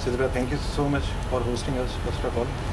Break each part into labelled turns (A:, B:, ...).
A: Sidra, thank you so much for hosting us first of all.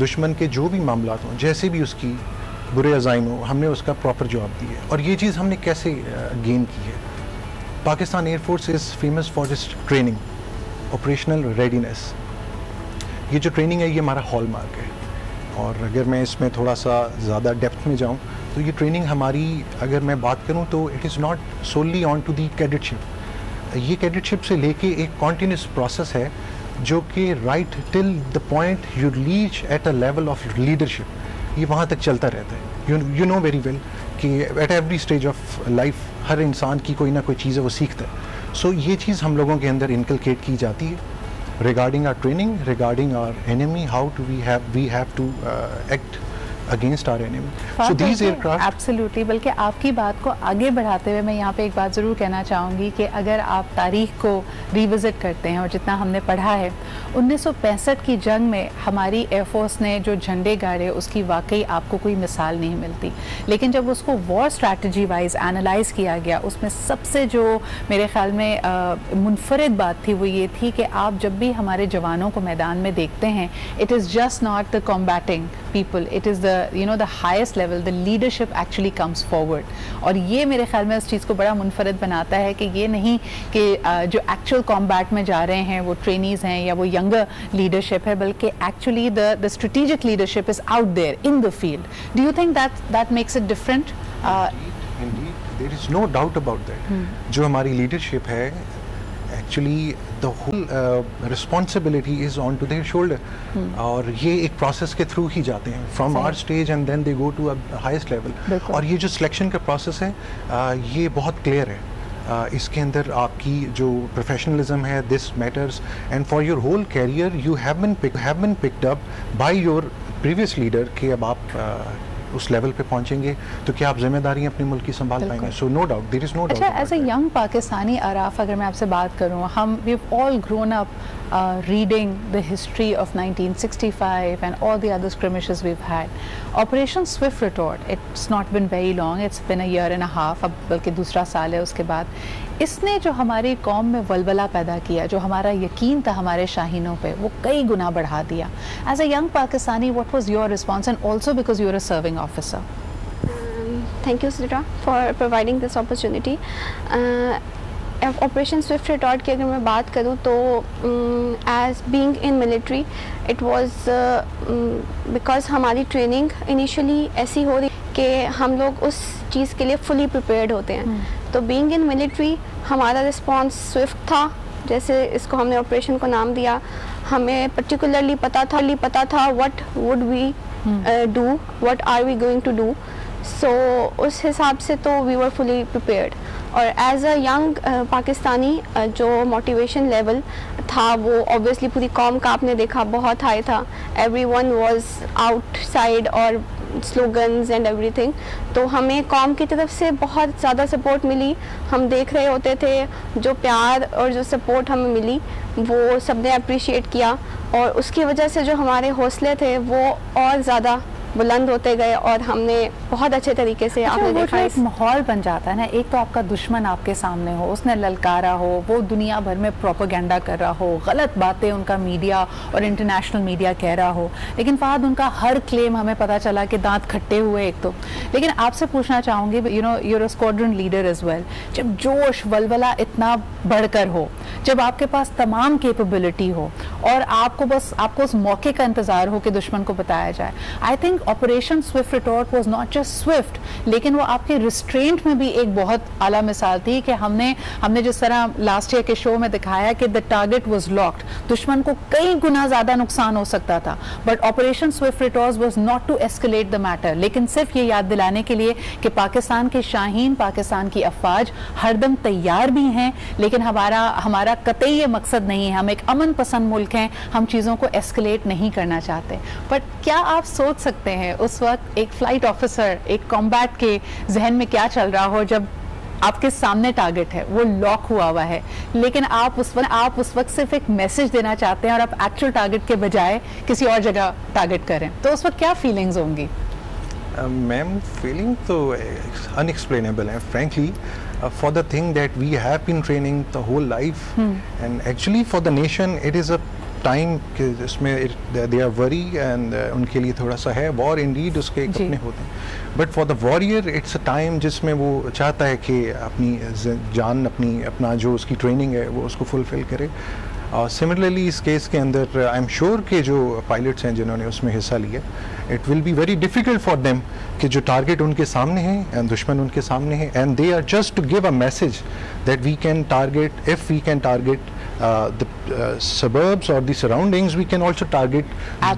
A: دشمن کے جو بھی معاملات ہوں, جیسے بھی اس کی برے عزائم ہوں, ہم نے اس کا پراپر جواب دیا ہے. اور یہ چیز ہم نے کیسے گین کی ہے؟ Pakistan Air Force is famous for its training, operational readiness. یہ جو ٹریننگ ہے یہ ہمارا ہال مارک ہے. اور اگر میں اس میں تھوڑا سا زیادہ ڈیپتھ میں جاؤں تو یہ ٹریننگ ہماری, اگر میں بات کروں تو it is not solely on to the cadetship. یہ کیڈٹ شپ سے لے کے ایک کنٹینیوس پروسیس ہے جو کہ right till the point you reach at a level of leadership, یہ وہاں تک چلتا رہتا ہے. یو نو ویری ویل کہ at every stage of life ہر انسان کی کوئی نہ کوئی چیز ہے وہ سیکھتا ہے. سو یہ چیز ہم لوگوں کے اندر انکلکیٹ کی جاتی ہے regarding our training, regarding our enemy, how do we have to act against our enemy. So these aircraft
B: absolutely. بلکہ آپ کی بات کو آگے بڑھاتے ہوئے میں یہاں پہ ایک بات ضرور کہنا چاہوں گی کہ اگر آپ تاریخ کو ریوزٹ کرتے ہیں اور جتنا ہم نے پڑھا ہے, 1965 کی جنگ میں ہماری ایئر فورس نے جو جھنڈے گاڑے اس کی واقعی آپ کو کوئی مثال نہیں ملتی. لیکن جب اس کو وار اسٹریٹجی وائز اینالائز کیا گیا, اس میں سب سے جو میرے خیال میں منفرد بات تھی وہ یہ تھی کہ آپ جب بھی ہمارے جوانوں کو میدان میں دیکھتے ہیں, it is just not the combating people, it is the highest level, the leadership actually comes forward. اور یہ میرے خیال میں اس چیز کو بڑا منفرد بناتا ہے کہ یہ نہیں کہ جو ایکچوئل کمبیٹ میں جا رہے ہیں وہ ٹرینیز ہیں یا وہ ینگر لیڈرشپ ہے, بلکہ actually the strategic leadership is out there in the field. Do you think that makes it different?
A: Indeed, there is no doubt about that. جو ہماری لیڈرشپ ہے actually the whole responsibility is on to their shoulder. اور یہ ایک process کے through ہی جاتے ہیں from our stage and then they go to a highest level. اور یہ جو سلیکشن کا پروسیس ہے یہ بہت کلیئر ہے. اس کے اندر آپ کی جو پروفیشنلزم ہے, this matters, and for your whole career you have been picked up by your previous leader کہ اب آپ اس لیول پہ پہنچیں گے تو کیا آپ ذمہ داریاں اپنے ملک کی سنبھال پائیں گے. So no doubt, there is no doubt.
B: اچھا, ایز اے ینگ پاکستانی آراف اگر میں آپ سے بات کروں, ہم we have all grown up reading the history of 1965 and all the other skirmishes we've had. Operation Swift Retort, it's not been very long, it's been a year and a half, اب بلکہ دوسرا سال ہے اس کے بعد. اس نے جو ہماری قوم میں ولولہ پیدا کیا, جو ہمارا یقین تھا ہمارے شاہینوں پہ, وہ کئی گنا بڑھا دیا. As a young Pakistani, what was your response, and also because you're a serving officer?
C: Thank you, Sidra, for providing this opportunity. Operation Swift retort کی اگر میں بات کروں تو as being in military it was because ہماری training initially ایسی ہو رہی کہ ہم لوگ اس چیز کے لیے فلی پریپیئرڈ ہوتے ہیں. تو بینگ ان ملٹری ہمارا رسپانس سوئفٹ تھا, جیسے اس کو ہم نے آپریشن کو نام دیا. ہمیں پرٹیکولرلی پتہ تھا what would we do, what are we going to do. So اس حساب سے تو وی ور فلی پریپیئرڈ. اور ایز اے ینگ پاکستانی جو موٹیویشن لیول تھا وہ اوبویسلی پوری قوم کا آپ نے دیکھا بہت ہائی تھا. Every one was out side اور سلوگنز اینڈ ایوری تھنگ. تو ہمیں قوم کی طرف سے بہت زیادہ سپورٹ ملی. ہم دیکھ رہے ہوتے تھے جو پیار اور جو سپورٹ ہمیں ملی وہ سب نے اپریشیٹ کیا, اور اس کی وجہ سے جو ہمارے حوصلے تھے وہ اور زیادہ بلند ہوتے گئے, اور ہم نے بہت اچھے طریقے سے آپ نے دیکھا
B: ایک ماحول بن جاتا ہے نا. ایک تو آپ کا دشمن آپ کے سامنے ہو, اس نے للکارا ہو, وہ دنیا بھر میں پروپیگنڈا کر رہا ہو, غلط باتیں ان کا میڈیا اور انٹرنیشنل میڈیا کہہ رہا ہو, لیکن فہد ان کا ہر کلیم ہمیں پتہ چلا کہ دانت کھٹے ہوئے ایک تو. لیکن آپ سے پوچھنا چاہوں گی, you know you're a squadron leader as well, جب جوش ولولہ اتنا بڑھ کر ہو, جب آپ کے پاس تمام کیپبلٹی ہو اور آپ کو اس موقع کا انتظار ہو کہ دشمن کو بتایا جائے. I think operation Swift ریٹورٹ was not just swift, لیکن وہ آپ کے ریسٹرینٹ میں بھی ایک بہت اعلیٰ مثال تھی کہ ہم نے جس طرح لاسٹ ایئر کے شو میں دکھایا کہ دا ٹارگیٹ واز لاکڈ, دشمن کو کئی گنا زیادہ نقصان ہو سکتا تھا, but Operation Swift ریٹورٹ was not to escalate the matter, لیکن صرف یہ یاد دلانے کے لیے کہ پاکستان کے شاہین, پاکستان کی افواج ہر دم تیار بھی ہیں, لیکن ہمارا قطعی یہ مقصد نہیں ہے. ہم ایک امن پسند ملک ہیں, ہم چیزوں کو ایسکلیٹ نہیں کرنا چاہتے. بٹ کیا آپ سوچ سکتے ہیں اس وقت ایک فلائٹ آفیسر, ایک کمبیٹ کے ذہن میں کیا چل رہا ہو جب آپ کے سامنے ٹارگٹ ہے, وہ لاک ہوا ہے, لیکن آپ اس وقت صرف ایک میسج دینا چاہتے ہیں اور آپ ایکچوئل ٹارگٹ کے بجائے کسی اور جگہ ٹارگٹ کریں, تو اس وقت کیا فیلنگز ہوں گی؟
A: میم فیلنگ تو ان ایکسپلینیبل ہے frankly, for the thing that we have been training the whole life, and actually for the nation it is a time کہ اس میں دے آر وری اینڈ ان کے لیے تھوڑا سا ہے وار انڈیڈ اس کے ایک اپنے ہوتے ہیں, but for the warrior it's a time جس میں وہ چاہتا ہے کہ اپنی جان اپنا جو اس کی ٹریننگ ہے وہ اس کو فلفل کرے. سملرلی اس کیس کے اندر آئی ایم شیور کہ جو پائلٹس ہیں جنہوں نے اس میں حصہ لیا, it will be very difficult for them کہ جو ٹارگیٹ ان کے سامنے ہیں اینڈ دشمن ان کے سامنے ہیں, and they are just to give a message that we can target, if we can target the suburbs or the surroundings, we can also target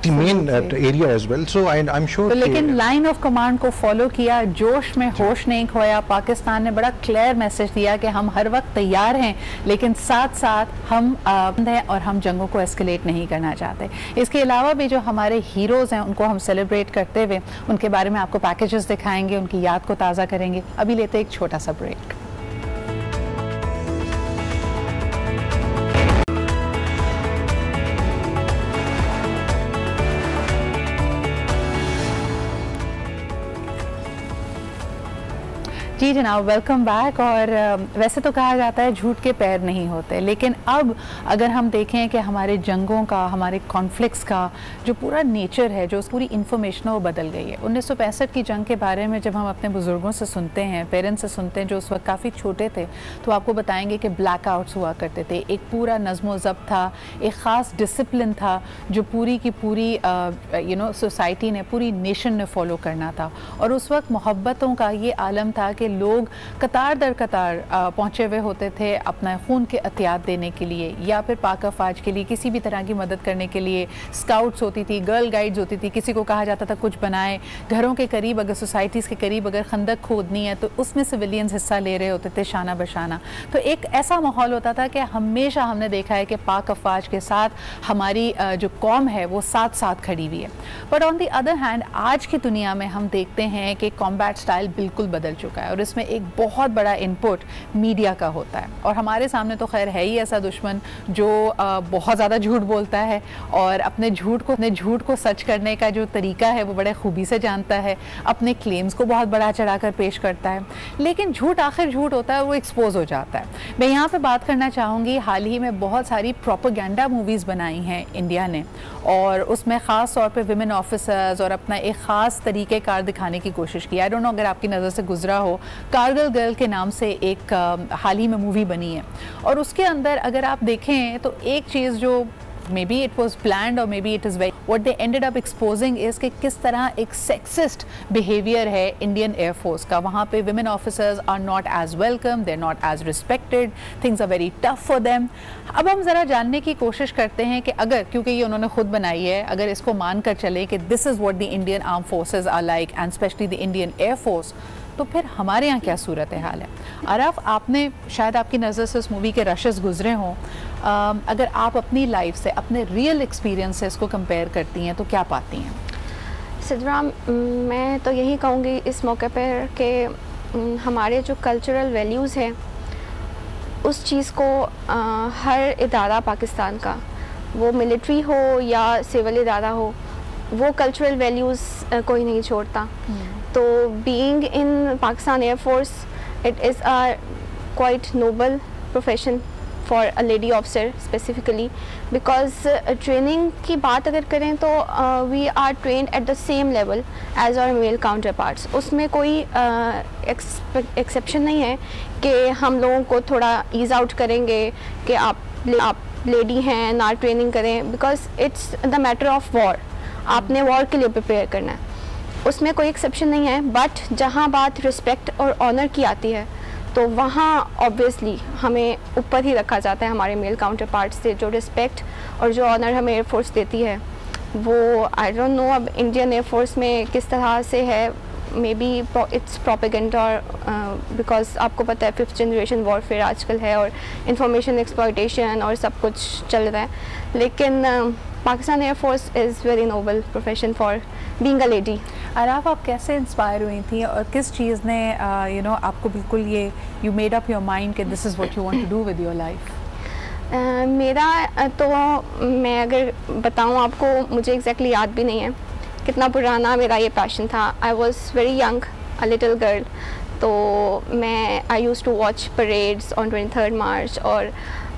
A: the main area as well. So I'm sure
B: لیکن line of command کو follow کیا, جوش میں ہوش نہیں کھویا. پاکستان نے بڑا کلیئر میسج دیا کہ ہم ہر وقت تیار ہیں, لیکن ساتھ ساتھ ہم ہیں اور ہم جنگوں کو ایسکیلیٹ نہیں کرنا چاہتے. اس کے علاوہ بھی جو ہمارے ہیروز ہیں ان کو ہم سیلیبریٹ کرتے ہوئے ان کے بارے میں آپ کو پیکیجز دکھائیں گے, ان کی یاد کو تازہ کریں گے. ابھی لیتے ایک چھوٹا سا بریک. جی جناب, ویلکم بیک. اور ویسے تو کہا جاتا ہے جھوٹ کے پیر نہیں ہوتے, لیکن اب اگر ہم دیکھیں کہ ہمارے جنگوں کا, ہمارے کانفلکٹس کا جو پورا نیچر ہے, جو پوری انفارمیشن وہ بدل گئی ہے. 1965 کی جنگ کے بارے میں جب ہم اپنے بزرگوں سے سنتے ہیں, پیرنٹس سے سنتے ہیں جو اس وقت کافی چھوٹے تھے, تو آپ کو بتائیں گے کہ بلیک آؤٹس ہوا کرتے تھے, ایک پورا نظم و ضبط تھا, ایک خاص ڈسپلن تھا جو پوری کی پوری سوسائٹی نے, پوری نیشن نے فالو کرنا تھا. اور اس وقت محبتوں کا یہ عالم تھا کہ لوگ قطار در قطار پہنچے ہوئے ہوتے تھے اپنا خون کے عطیات دینے کے لیے, یا پھر پاک افواج کے لیے کسی بھی طرح کی مدد کرنے کے لیے. اسکاؤٹس ہوتی تھی, گرل گائیڈز ہوتی تھی, کسی کو کہا جاتا تھا کچھ بنائے. گھروں کے قریب اگر سوسائٹیز کے قریب اگر خندق کھودنی ہے تو اس میں سویلینز حصہ لے رہے ہوتے تھے شانہ بشانہ. تو ایک ایسا ماحول ہوتا تھا کہ ہمیشہ ہم نے دیکھا ہے کہ پاک افواج کے ساتھ ہماری جو قوم ہے وہ ساتھ ساتھ کھڑی ہوئی ہے. But on the other hand آج کی دنیا میں ہم دیکھتے ہیں کہ کمبیٹ سٹائل بالکل بدل چکا ہے, اور اس میں ایک بہت بڑا انپٹ میڈیا کا ہوتا ہے. اور ہمارے سامنے تو خیر ہے ہی ایسا دشمن جو بہت زیادہ جھوٹ بولتا ہے اور اپنے جھوٹ کو سچ کرنے کا جو طریقہ ہے وہ بڑے خوبی سے جانتا ہے, اپنے کلیمز کو بہت بڑا چڑھا کر پیش کرتا ہے. لیکن جھوٹ آخر جھوٹ ہوتا ہے, وہ ایکسپوز ہو جاتا ہے. میں یہاں پہ بات کرنا چاہوں گی, حال ہی میں بہت ساری پروپیگنڈا موویز بنائی ہیں انڈیا نے, اور اس میں خاص طور پہ ویمن آفیسرز اور اپنا ایک خاص طریقہ کار دکھانے کی کوشش کی. آئی ڈونٹ نو اگر آپ کی نظر سے گزرا ہو, کارگل گرل کے نام سے ایک حال ہی میں مووی بنی ہے, اور اس کے اندر اگر آپ دیکھیں تو ایک چیز جو maybe it was planned or maybe it is very, what they ended up exposing is کہ کس طرح ایک sexist behavior ہے انڈین ایئر فورس کا. وہاں پہ women officers are not as welcome, they're not as respected, things are very tough for them. اب ہم ذرا جاننے کی کوشش کرتے ہیں کہ اگر, کیونکہ یہ انہوں نے خود بنائی ہے, اگر اس کو مان کر چلے کہ this is what the Indian armed forces are like and especially the Indian Air Force, تو پھر ہمارے یہاں کیا صورتحال ہے. عارف, آپ نے شاید آپ کی نظر سے اس مووی کے رشز گزرے ہوں, اگر آپ اپنی لائف سے, اپنے ریئل ایکسپیرینس سے اس کو کمپیئر کرتی ہیں تو کیا پاتی ہیں؟
C: صدرا, میں تو یہی کہوں گی اس موقع پر کہ ہمارے جو کلچرل ویلیوز ہیں اس چیز کو ہر ادارہ پاکستان کا, وہ ملٹری ہو یا سول ادارہ ہو, وہ کلچرل ویلیوز کوئی نہیں چھوڑتا. تو being in Pakistan Air Force, it is a quite noble profession for a lady officer specifically, because training کی بات اگر کریں تو we are trained at the same level as our male counterparts. اس میں کوئی exception نہیں ہے کہ ہم لوگوں کو تھوڑا ایز آؤٹ کریں گے کہ آپ لیڈی ہیں نہ ٹریننگ کریں, because it's the matter of war. آپ نے وار کے لیے پریپیئر کرنا ہے, اس میں کوئی ایکسیپشن نہیں ہے. بٹ جہاں بات رسپیکٹ اور آنر کی آتی ہے تو وہاں آبویسلی ہمیں اوپر ہی رکھا جاتا ہے ہمارے میل کاؤنٹر پارٹ سے. جو رسپیکٹ اور جو آنر ہمیں ایئر فورس دیتی ہے وہ آئی ڈونٹ نو اب انڈین ایئر فورس میں کس طرح سے ہے. Maybe it's propaganda, because آپ کو پتہ ہے 5th جنریشن وارفیئر آج کل ہے اور انفارمیشن ایکسپلائٹیشن اور سب کچھ چل رہا ہے. لیکن Pakistan Air Force is very noble profession for being a lady.
B: Araf, آپ کیسے انسپائر ہوئی تھیں اور کس چیز نے آپ کو بالکل یہ you made up your mind کہ this is what you want to do with your life?
C: میرا تو, میں اگر بتاؤں آپ کو, مجھے ایگزیکٹلی یاد بھی نہیں ہے کتنا پرانا میرا یہ پیشن تھا. I was very young, a little girl. تو میں I use to watch parades on 23rd March, اور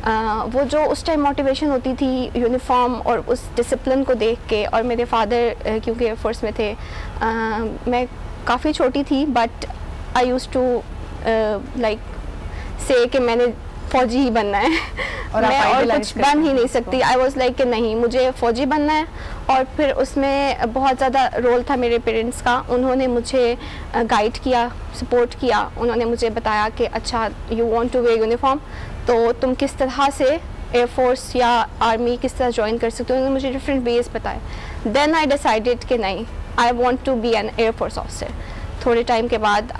C: وہ جو اس ٹائم موٹیویشن ہوتی تھی یونیفارم اور اس ڈسپلن کو دیکھ کے, اور میرے فادر کیونکہ ایئر فورس میں تھے, میں کافی چھوٹی تھی but I use to like say کہ میں نے فوجی ہی بننا ہے, میں اور کچھ بن ہی نہیں سکتی. آئی واز لائک کہ نہیں, مجھے فوجی بننا ہے. اور پھر اس میں بہت زیادہ رول تھا میرے پیرنٹس کا, انہوں نے مجھے گائیڈ کیا, سپورٹ کیا. انہوں نے مجھے بتایا کہ اچھا you want to wear uniform, تو تم کس طرح سے ایئر فورس یا آرمی کس طرح جوائن کر سکتے ہو. انہوں نے مجھے ڈفرینٹ ویز بتائے. دین آئی ڈیسائیڈیڈ کہ نہیں, I want to be an air force officer. تھوڑے ٹائم کے بعد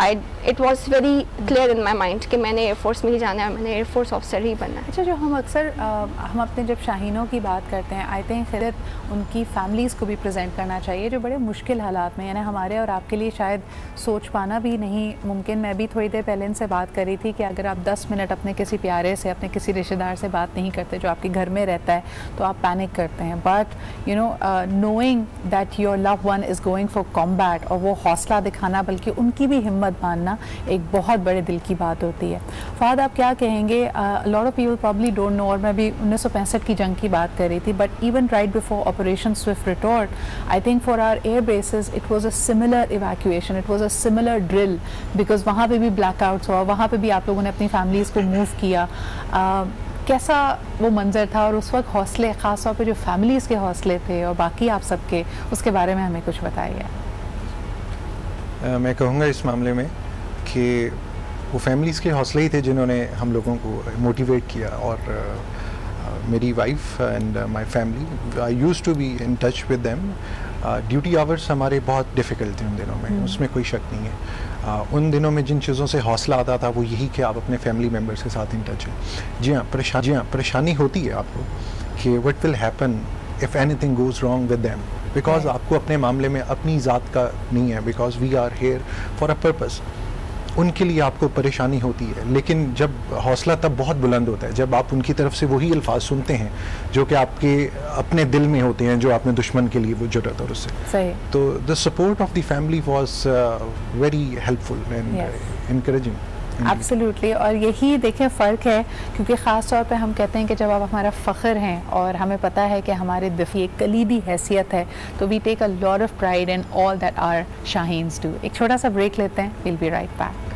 C: it was very clear in my mind کہ میں نے ایئر فورس میں ہی جانا ہے, میں نے ایئر فورس آفیسر ہی بننا ہے.
B: اچھا, جو ہم اکثر ہم اپنے جب شاہینوں کی بات کرتے ہیں, آئی تھنک خیرت ان کی فیملیز کو بھی پریزنٹ کرنا چاہیے جو بڑے مشکل حالات میں, یعنی ہمارے اور آپ کے لیے شاید سوچ پانا بھی نہیں ممکن. میں بھی تھوڑی دیر پہلے ان سے بات کر رہی تھی کہ اگر آپ 10 منٹ اپنے کسی پیارے سے, اپنے کسی رشتہ دار سے بات نہیں کرتے جو آپ کے گھر میں رہتا ہے, تو آپ پینک کرتے ہیں. But you know knowing that your loved one is going for combat, اور وہ حوصلہ دکھانا بلکہ ان کی بھی ہمت ماننا ایک بہت بڑے دل کی بات ہوتی ہے. فہد, آپ کیا کہیں گے؟ Lot of people probably don't know, اور میں بھی 1965 کی جنگ کی بات کر رہی تھی, but even right before operation Swift retort, I think for our air bases it was a similar evacuation, it was a similar drill, because وہاں پہ بھی بلیک آؤٹس ہوا, وہاں پہ بھی آپ لوگوں نے اپنی فیملیز کو موو کیا. کیسا وہ منظر تھا, اور اس وقت حوصلے, خاص طور پہ جو فیملیز کے حوصلے تھے اور باقی آپ سب کے, اس کے بارے میں ہمیں کچھ بتائیے.
A: میں کہوں گا اس معاملے میں کہ وہ فیملیز کے حوصلے ہی تھے جنہوں نے ہم لوگوں کو موٹیویٹ کیا. اور میری wife and my family, I use to be in touch with them. Duty hours ہمارے بہت ڈیفیکلٹ تھے ان دنوں میں, اس میں کوئی شک نہیں ہے. ان دنوں میں جن چیزوں سے حوصلہ آتا تھا وہ یہی کہ آپ اپنے فیملی ممبرس کے ساتھ ان ٹچ ہیں. جی ہاں, پریشانی ہوتی ہے آپ کو کہ what will happen if any thing goes wrong with them, because آپ کو اپنے معاملے میں اپنی ذات کا نہیں ہے, because we are here for a purpose. ان کے لیے آپ کو پریشانی ہوتی ہے, لیکن جب حوصلہ تب بہت بلند ہوتا ہے جب آپ ان کی طرف سے وہی الفاظ سنتے ہیں جو کہ آپ کے اپنے دل میں ہوتے ہیں, جو آپ نے دشمن کے لیے وہ جرأت اور اس سے. تو the support of the family was very helpful and encouraging.
B: Absolutely. اور یہی دیکھیں فرق ہے, کیونکہ خاص طور پہ ہم کہتے ہیں کہ جب آپ ہمارا فخر ہیں اور ہمیں پتہ ہے کہ ہمارے دفاع ایک کلیدی حیثیت ہے, تو we take a lot of pride in all that our Shaheens do. ایک چھوٹا سا بریک لیتے ہیں, we'll be right back.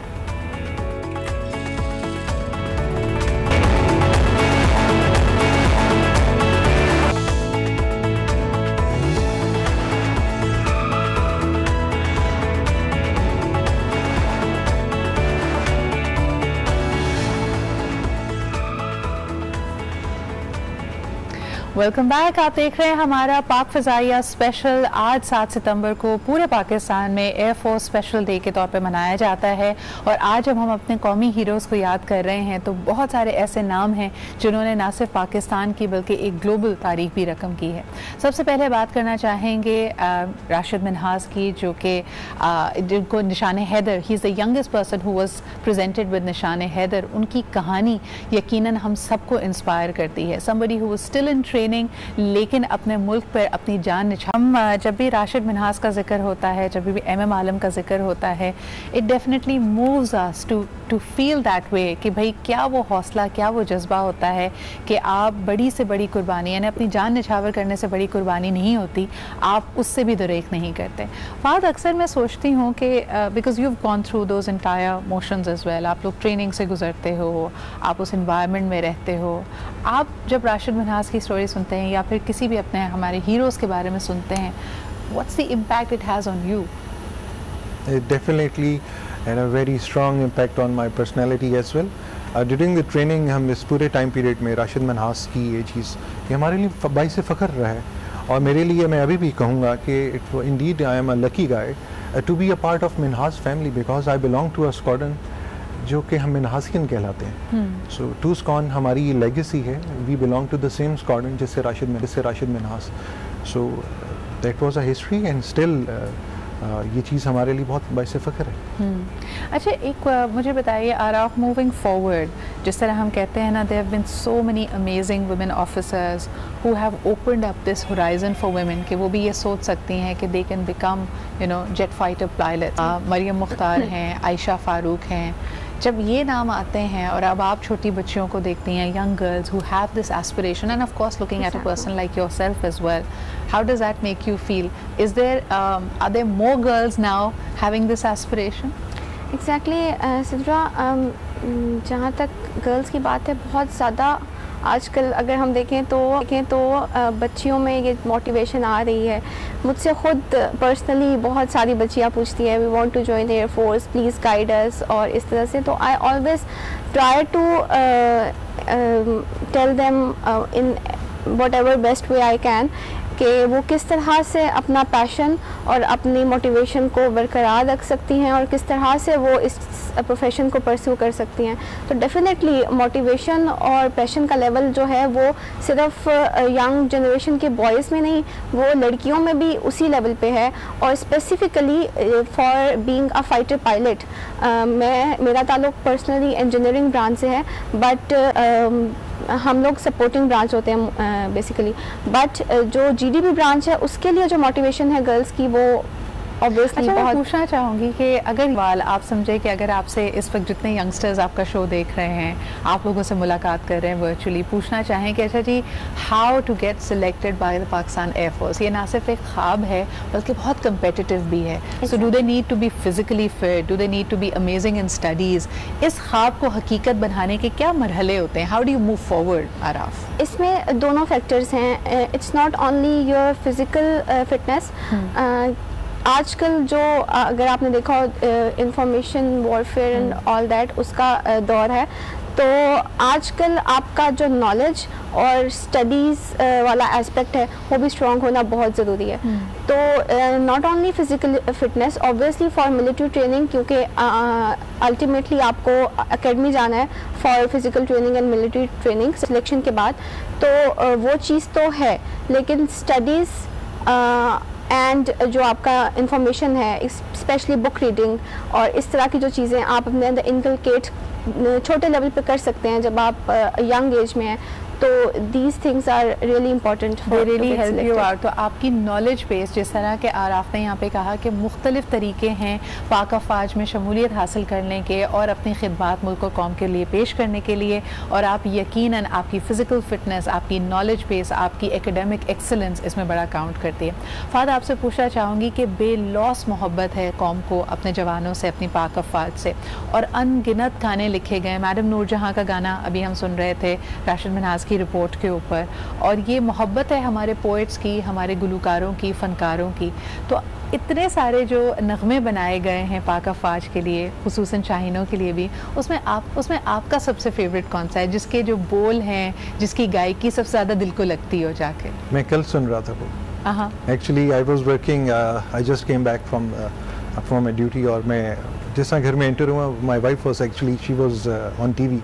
B: Welcome back. آپ دیکھ رہے ہیں ہمارا پاک فضائیہ اسپیشل. آج 7 ستمبر کو پورے پاکستان میں ایئر فورس اسپیشل ڈے کے طور پہ منایا جاتا ہے, اور آج جب ہم اپنے قومی ہیروز کو یاد کر رہے ہیں تو بہت سارے ایسے نام ہیں جنہوں نے نہ صرف پاکستان کی بلکہ ایک گلوبل تاریخ بھی رقم کی ہے. سب سے پہلے بات کرنا چاہیں گے راشد منہاس کی, جو کہ جن کو Nishan Haider, he is the youngest person who was presented with Nishan Haider. ان کی کہانی یقیناً ہم سب کو انسپائر کرتی ہے. somebody who was still in training, لیکن اپنے ملک پر اپنی جان ہم جب بھی راشد منہاس کا ذکر ہوتا ہے, جب بھی ایم ایم عالم کا ذکر ہوتا ہے, it definitely moves us to feel that way کہ بھائی کیا وہ حوصلہ, کیا وہ جذبہ ہوتا ہے کہ آپ بڑی سے بڑی قربانی, یعنی اپنی جان نچھاور کرنے سے بڑی قربانی نہیں ہوتی, آپ اس سے بھی دریغ نہیں کرتے. فہد, اکثر میں سوچتی ہوں کہ because you have gone through those entire motions as well, آپ لوگ ٹریننگ سے گزرتے ہو, آپ اس انوائرمنٹ میں رہتے ہو, آپ جب راشد منہاس کی اسٹوری سنتے ہیں یا پھر کسی بھی اپنے ہمارے ہیروز کے بارے میں سنتے ہیں, what's the impact it has on you?
A: It definitely had a very strong impact on my personality as well. During the training ہم اس پورے ٹائم پیریڈ میں راشد منہاس کی یہ چیز یہ ہمارے لیے باعث فخر رہا ہے, اور میرے لیے میں ابھی بھی کہوں گا کہ indeed I am a lucky guy to be a part of Minhas family, because I belong to a squadron جو کہ ہم منہاسین کہلاتے ہیں. سو 2 سکوان ہماری یہ لیگیسی ہے, we belong to the same squadron جس سے Rashid Minhas. So that was a history and still یہ چیز ہمارے لیے بہت باعث فخر ہے.
B: اچھا, ایک مجھے بتائیے, آراف موونگ فارورڈ, جس طرح ہم کہتے ہیں نا, there have been so many amazing women officers who have opened up this horizon for women, کہ وہ بھی یہ سوچ سکتی ہیں کہ they can become jet fighter pilots. مریم مختار ہیں, عائشہ فاروق ہیں, جب یہ نام آتے ہیں اور اب آپ چھوٹی بچیوں کو دیکھتی ہیں, young girls who have this aspiration and of course looking at a person like yourself as well, how does that make you feel? Is there are there more girls now having this aspiration?
C: Exactly Sidra, جہاں تک girls کی بات ہے, بہت زیادہ آج کل اگر ہم دیکھیں تو بچیوں میں یہ موٹیویشن آ رہی ہے. مجھ سے خود پرسنلی بہت ساری بچیاں پوچھتی ہیں we want to join air force, please guide us, اور اس طرح سے. تو I always try to tell them in whatever best way I can کہ وہ کس طرح سے اپنا پیشن اور اپنی موٹیویشن کو برقرار رکھ سکتی ہیں اور کس طرح سے وہ اس پروفیشن کو پرسیو کر سکتی ہیں. تو ڈیفینیٹلی موٹیویشن اور پیشن کا لیول جو ہے وہ صرف ینگ جنریشن کے بوائز میں نہیں, وہ لڑکیوں میں بھی اسی لیول پہ ہے. اور specifically for being a fighter pilot, میرا تعلق پرسنلی انجینئرنگ برانچ سے ہے, بٹ ہم لوگ سپورٹنگ برانچ ہوتے ہیں بیسیکلی. بٹ جو جی ڈی بی برانچ ہے اس کے لیے جو موٹیویشن ہے گرلس کی وہ
B: اچھا, میں پوچھنا چاہوں گی کہ اگر آپ سمجھے کہ اگر آپ سے اس وقت جتنے ینگسٹرز آپ کا شو دیکھ رہے ہیں, آپ لوگوں سے ملاقات کر رہے ہیں ورچولی, پوچھنا چاہیں کہ اچھا جی how to get selected by the Pakistan Air Force, یہ نہ صرف ایک خواب ہے بلکہ بہت کمپیٹیٹیو بھی ہے. So do they need to be physically fit, do they need to be amazing in studies? اس خواب کو حقیقت بنانے کے کیا مرحلے ہوتے ہیں؟ How do you move forward Araf?
C: اس میں دونوں فیکٹرز ہیں. It's not only your physical fitness. آج کل جو اگر آپ نے دیکھا information warfare and all that, اس کا دور ہے, تو آج کل آپ کا جو نالج اور اسٹڈیز والا اسپیکٹ ہے وہ بھی اسٹرانگ ہونا بہت ضروری ہے. تو not only physical fitness, obviously for military training, کیونکہ الٹیمیٹلی آپ کو اکیڈمی جانا ہے for physical training and military training selection کے بعد, تو وہ چیز تو ہے, لیکن اسٹڈیز اینڈ جو آپ کا انفارمیشن ہے, اسپیشلی بک ریڈنگ اور اس طرح کی جو چیزیں آپ اپنے اندر انکلکیٹ چھوٹے لیول پہ کر سکتے ہیں جب آپ ینگ ایج میں ہیں, تو these things are really important,
B: they really help you out. تو آپ کی نالج بیس, جس طرح کہ آراف نے یہاں پہ کہا کہ مختلف طریقے ہیں پاک افواج میں شمولیت حاصل کرنے کے اور اپنی خدمات ملک و قوم کے لیے پیش کرنے کے لیے, اور آپ یقیناً آپ کی فزیکل فٹنس, آپ کی نالج بیس, آپ کی ایکیڈیمک ایکسلنس اس میں بڑا کاؤنٹ کرتی ہے. فہد, آپ سے پوچھنا چاہوں گی کہ بے لوث محبت ہے قوم کو اپنے جوانوں سے, اپنی پاک افواج سے, اور ان گنت گانے لکھے گئے. میڈم نور جہاں کا گانا ابھی ہم سن رہے تھے راشد منہاز کی رپورٹ کے اوپر, اور یہ محبت ہے ہمارے پوئٹس کی, ہمارے گلوکاروں کی, فنکاروں کی. تو اتنے سارے جو نغمے بنائے گئے ہیں پاک افواج کے لیے, خصوصاً شاہینوں کے لیے بھی, اس میں آپ کا سب سے فیوریٹ کون سا ہے, جس کے جو بول ہیں, جس کی گائیکی سب سے زیادہ دل کو لگتی ہو؟ جا کے
A: میں کل سن رہا تھا وہ, actually I was working, I just came back from a duty, اور میں جس طرح گھر میں انٹر ہوا, my wife was actually she was on T V,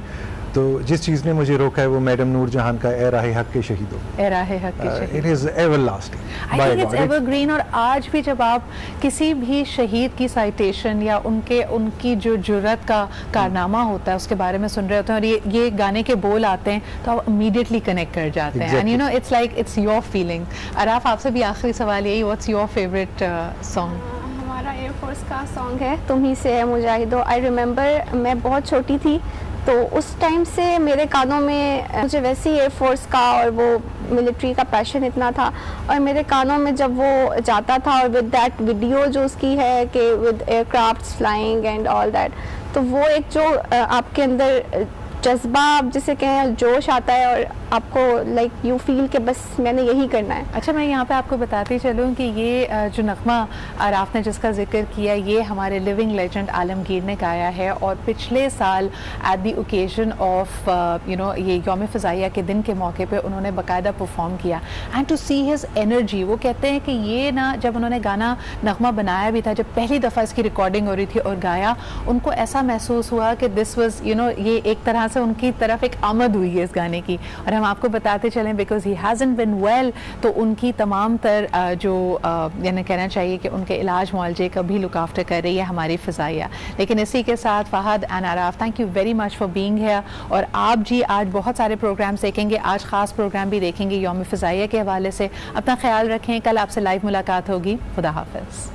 A: تو جس چیز نے مجھے روکا ہے وہ میڈم نور جہان کا اے راہ حق کے شہیدوں,
B: اے راہ حق کے شہید.
A: It is everlasting,
B: I think it's evergreen. اور آج بھی جب آپ کسی بھی شہید کی سائٹیشن یا ان کی جو جرأت کا کارنامہ ہوتا ہے اس کے بارے میں سن رہے ہوتے ہیں, اور یہ گانے کے بول آتے ہیں, تو آپ امیڈیٹلی کنیکٹ کر جاتے ہیں, and you know it's like it's your feeling. Araf, آپ سے بھی آخری سوال یہی, واٹس یور فیوریٹ سانگ؟
C: ہمارا ایئر فورس کا سانگ ہے تم ہی سے ہے مجاہدو. آئی ریممبر میں بہت چھوٹی تھی, تو اس ٹائم سے میرے کانوں میں مجھے ویسے ہی ایئر فورس کا اور وہ ملٹری کا پیشن اتنا تھا, اور میرے کانوں میں جب وہ جاتا تھا, اور ود دیٹ ویڈیو جو اس کی ہے کہ with aircrafts flying and all that, تو وہ ایک جو آپ کے اندر جذبہ, آپ جسے کہیں جوش آتا ہے, اور آپ کو لائک یو فیل کہ بس میں نے یہی کرنا ہے.
B: اچھا, میں یہاں پہ آپ کو بتاتی چلوں کہ یہ جو نغمہ آراف نے جس کا ذکر کیا, یہ ہمارے لیونگ لیجنڈ عالمگیر نے گایا ہے, اور پچھلے سال ایٹ دی اوکیزن آف یہ یوم فضائیہ کے دن کے موقع پہ انہوں نے باقاعدہ پرفارم کیا, and to see his energy. وہ کہتے ہیں کہ یہ نا, جب انہوں نے گانا نغمہ بنایا بھی تھا, جب پہلی دفعہ اس کی ریکارڈنگ ہو رہی تھی اور گایا, ان کو ایسا محسوس ہوا کہ دس واز یہ ایک طرح سے ان کی طرف ایک آمد ہوئی ہے اس گانے کی. اور ہم آپ کو بتاتے چلیں because he hasn't been well, تو ان کی تمام تر جو یعنی کہنا چاہیے کہ ان کے علاج معالجے کا بھی لک آفٹر کر رہی ہے ہماری فضائیہ. لیکن اسی کے ساتھ Fahad and Araf, thank you very much for being here. اور آپ جی آج بہت سارے پروگرامس دیکھیں گے, آج خاص پروگرام بھی دیکھیں گے یوم فضائیہ کے حوالے سے. اپنا خیال رکھیں, کل آپ سے لائیو ملاقات ہوگی. خدا حافظ.